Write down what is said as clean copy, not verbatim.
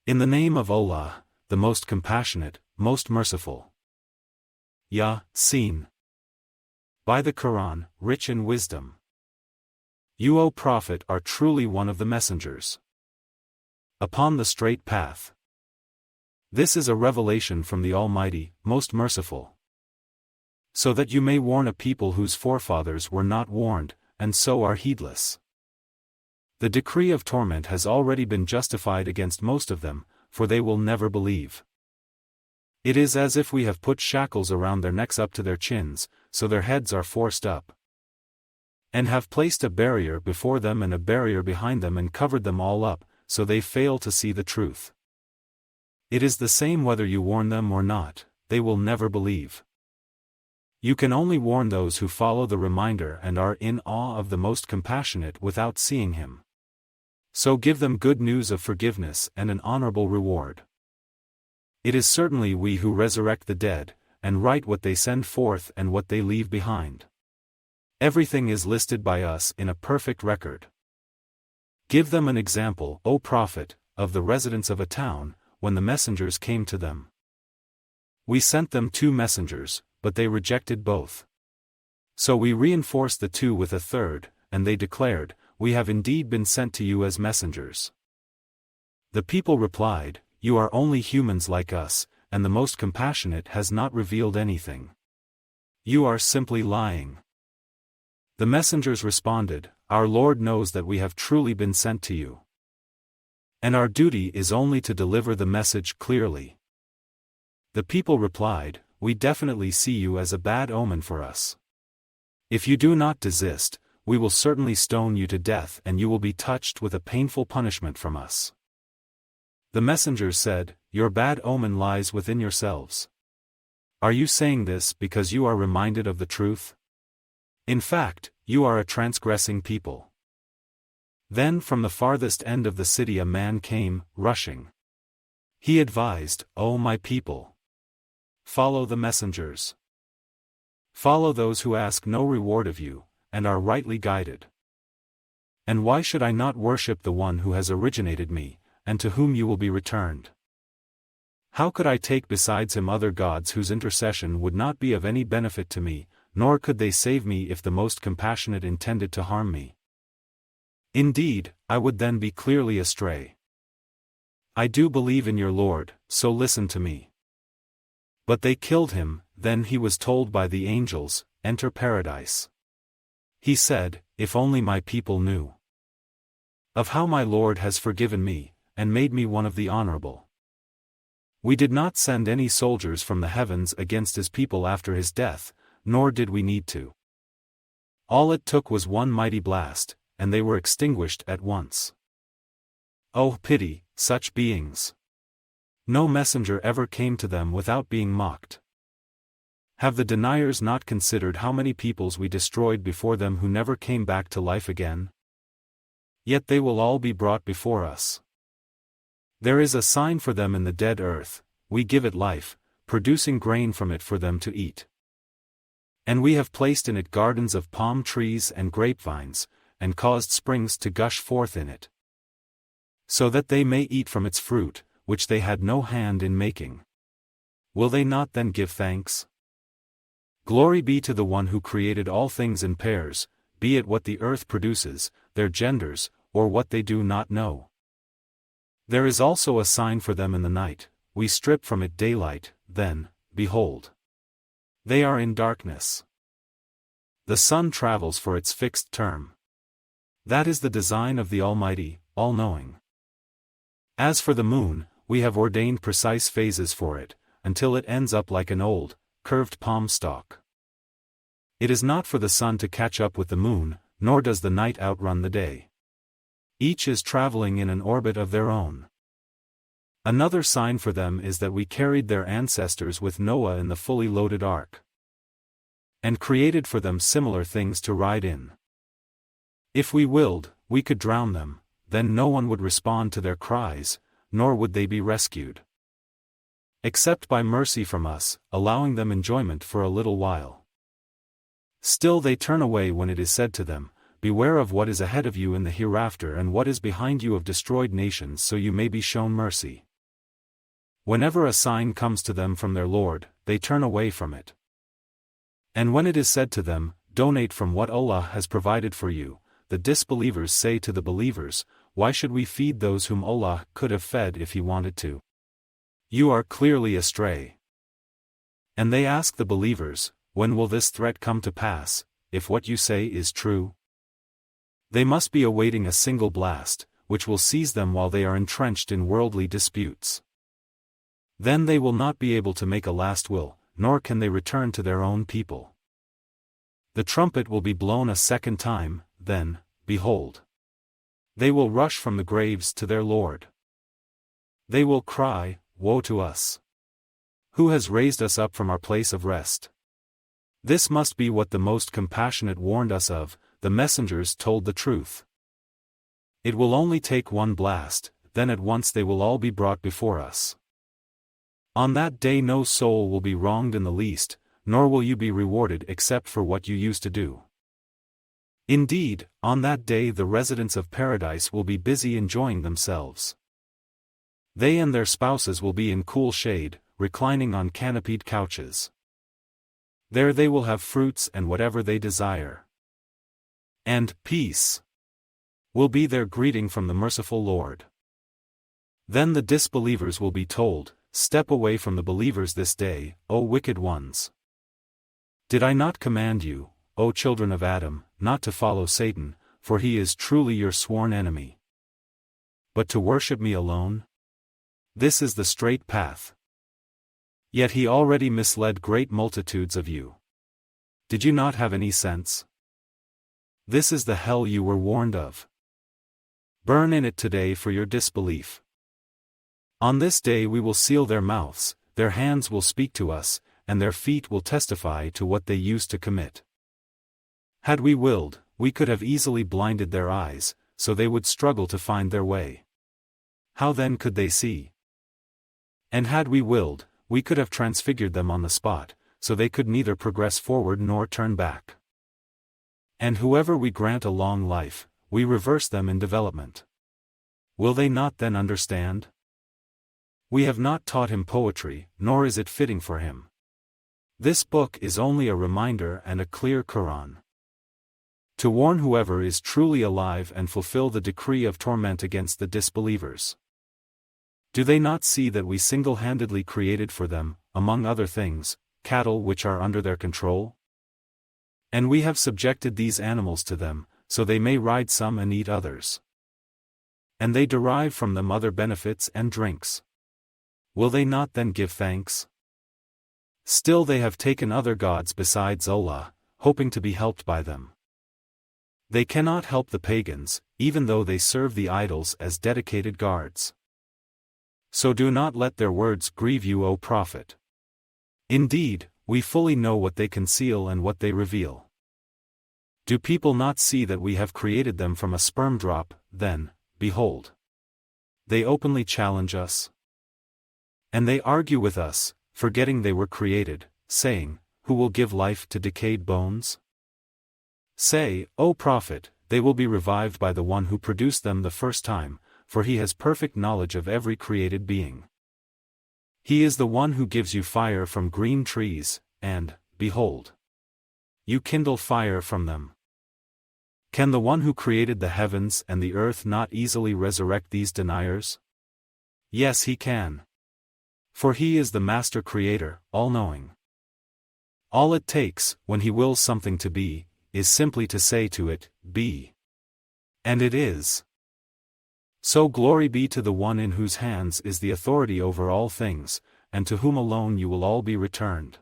In the name of Allah, the most compassionate, most merciful. Yasin. By the Qur'an, rich in wisdom. You, O Prophet, are truly one of the messengers upon the straight path. This is a revelation from the Almighty, most merciful, so that you may warn a people whose forefathers were not warned, and so are heedless. The decree of torment has already been justified against most of them, for they will never believe. It is as if we have put shackles around their necks up to their chins, so their heads are forced up, and have placed a barrier before them and a barrier behind them and covered them all up, so they fail to see the truth. It is the same whether you warn them or not, they will never believe. You can only warn those who follow the reminder and are in awe of the most compassionate without seeing him. So give them good news of forgiveness and an honorable reward. It is certainly we who resurrect the dead, and write what they send forth and what they leave behind. Everything is listed by us in a perfect record. Give them an example, O Prophet, of the residents of a town, when the messengers came to them. We sent them 2 messengers, but they rejected both. So we reinforced the 2 with a third, and they declared, "We have indeed been sent to you as messengers." The people replied, "You are only humans like us, and the most compassionate has not revealed anything. You are simply lying." The messengers responded, "Our Lord knows that we have truly been sent to you, and our duty is only to deliver the message clearly." The people replied, "We definitely see you as a bad omen for us. If you do not desist, we will certainly stone you to death and you will be touched with a painful punishment from us." The messengers said, "Your bad omen lies within yourselves. Are you saying this because you are reminded of the truth? In fact, you are a transgressing people." Then from the farthest end of the city a man came, rushing. He advised, "O my people! Follow the messengers. Follow those who ask no reward of you, and are rightly guided. And why should I not worship the one who has originated me, and to whom you will be returned? How could I take besides him other gods whose intercession would not be of any benefit to me, nor could they save me if the most compassionate intended to harm me? Indeed, I would then be clearly astray. I do believe in your Lord, so listen to me." But they killed him. Then he was told by the angels, "Enter paradise." He said, "If only my people knew of how my Lord has forgiven me, and made me one of the honorable." We did not send any soldiers from the heavens against his people after his death, nor did we need to. All it took was one mighty blast, and they were extinguished at once. Oh pity, such beings! No messenger ever came to them without being mocked. Have the deniers not considered how many peoples we destroyed before them who never came back to life again? Yet they will all be brought before us. There is a sign for them in the dead earth, we give it life, producing grain from it for them to eat. And we have placed in it gardens of palm trees and grapevines, and caused springs to gush forth in it, so that they may eat from its fruit, which they had no hand in making. Will they not then give thanks? Glory be to the one who created all things in pairs, be it what the earth produces, their genders, or what they do not know. There is also a sign for them in the night, we strip from it daylight, then, behold, they are in darkness. The sun travels for its fixed term. That is the design of the Almighty, all-knowing. As for the moon, we have ordained precise phases for it, until it ends up like an old, curved palm stalk. It is not for the sun to catch up with the moon, nor does the night outrun the day. Each is traveling in an orbit of their own. Another sign for them is that we carried their ancestors with Noah in the fully loaded ark, and created for them similar things to ride in. If we willed, we could drown them, then no one would respond to their cries, nor would they be rescued, except by mercy from us, allowing them enjoyment for a little while. Still they turn away when it is said to them, "Beware of what is ahead of you in the hereafter and what is behind you of destroyed nations, so you may be shown mercy." Whenever a sign comes to them from their Lord, they turn away from it. And when it is said to them, "Donate from what Allah has provided for you," the disbelievers say to the believers, "Why should we feed those whom Allah could have fed if He wanted to? You are clearly astray." And they ask the believers, "When will this threat come to pass, if what you say is true?" They must be awaiting a single blast, which will seize them while they are entrenched in worldly disputes. Then they will not be able to make a last will, nor can they return to their own people. The trumpet will be blown a second time, then, behold, they will rush from the graves to their Lord. They will cry, "Woe to us! Who has raised us up from our place of rest?" This must be what the Most Compassionate warned us of. The messengers told the truth. It will only take one blast, then at once they will all be brought before us. On that day no soul will be wronged in the least, nor will you be rewarded except for what you used to do. Indeed, on that day the residents of paradise will be busy enjoying themselves. They and their spouses will be in cool shade, reclining on canopied couches. There they will have fruits and whatever they desire. And peace will be their greeting from the merciful Lord. Then the disbelievers will be told, "Step away from the believers this day, O wicked ones. Did I not command you, O children of Adam, not to follow Satan, for he is truly your sworn enemy, but to worship me alone? This is the straight path. Yet he already misled great multitudes of you. Did you not have any sense? This is the hell you were warned of. Burn in it today for your disbelief. On this day we will seal their mouths, their hands will speak to us, and their feet will testify to what they used to commit. Had we willed, we could have easily blinded their eyes, so they would struggle to find their way. How then could they see? And had we willed, we could have transfigured them on the spot, so they could neither progress forward nor turn back. And whoever we grant a long life, we reverse them in development. Will they not then understand? We have not taught him poetry, nor is it fitting for him. This book is only a reminder and a clear Qur'an, to warn whoever is truly alive and fulfill the decree of torment against the disbelievers. Do they not see that we single-handedly created for them, among other things, cattle which are under their control? And we have subjected these animals to them, so they may ride some and eat others. And they derive from them other benefits and drinks. Will they not then give thanks? Still they have taken other gods besides Allah, hoping to be helped by them. They cannot help the pagans, even though they serve the idols as dedicated guards. So do not let their words grieve you, O Prophet. Indeed, we fully know what they conceal and what they reveal. Do people not see that we have created them from a sperm drop, then, behold, they openly challenge us? And they argue with us, forgetting they were created, saying, "Who will give life to decayed bones?" Say, O Prophet, they will be revived by the one who produced them the first time, for he has perfect knowledge of every created being. He is the one who gives you fire from green trees, and, behold, you kindle fire from them. Can the one who created the heavens and the earth not easily resurrect these deniers? Yes, he can. For he is the master creator, all-knowing. All it takes, when he wills something to be, is simply to say to it, "Be." And it is. So glory be to the one in whose hands is the authority over all things, and to whom alone you will all be returned.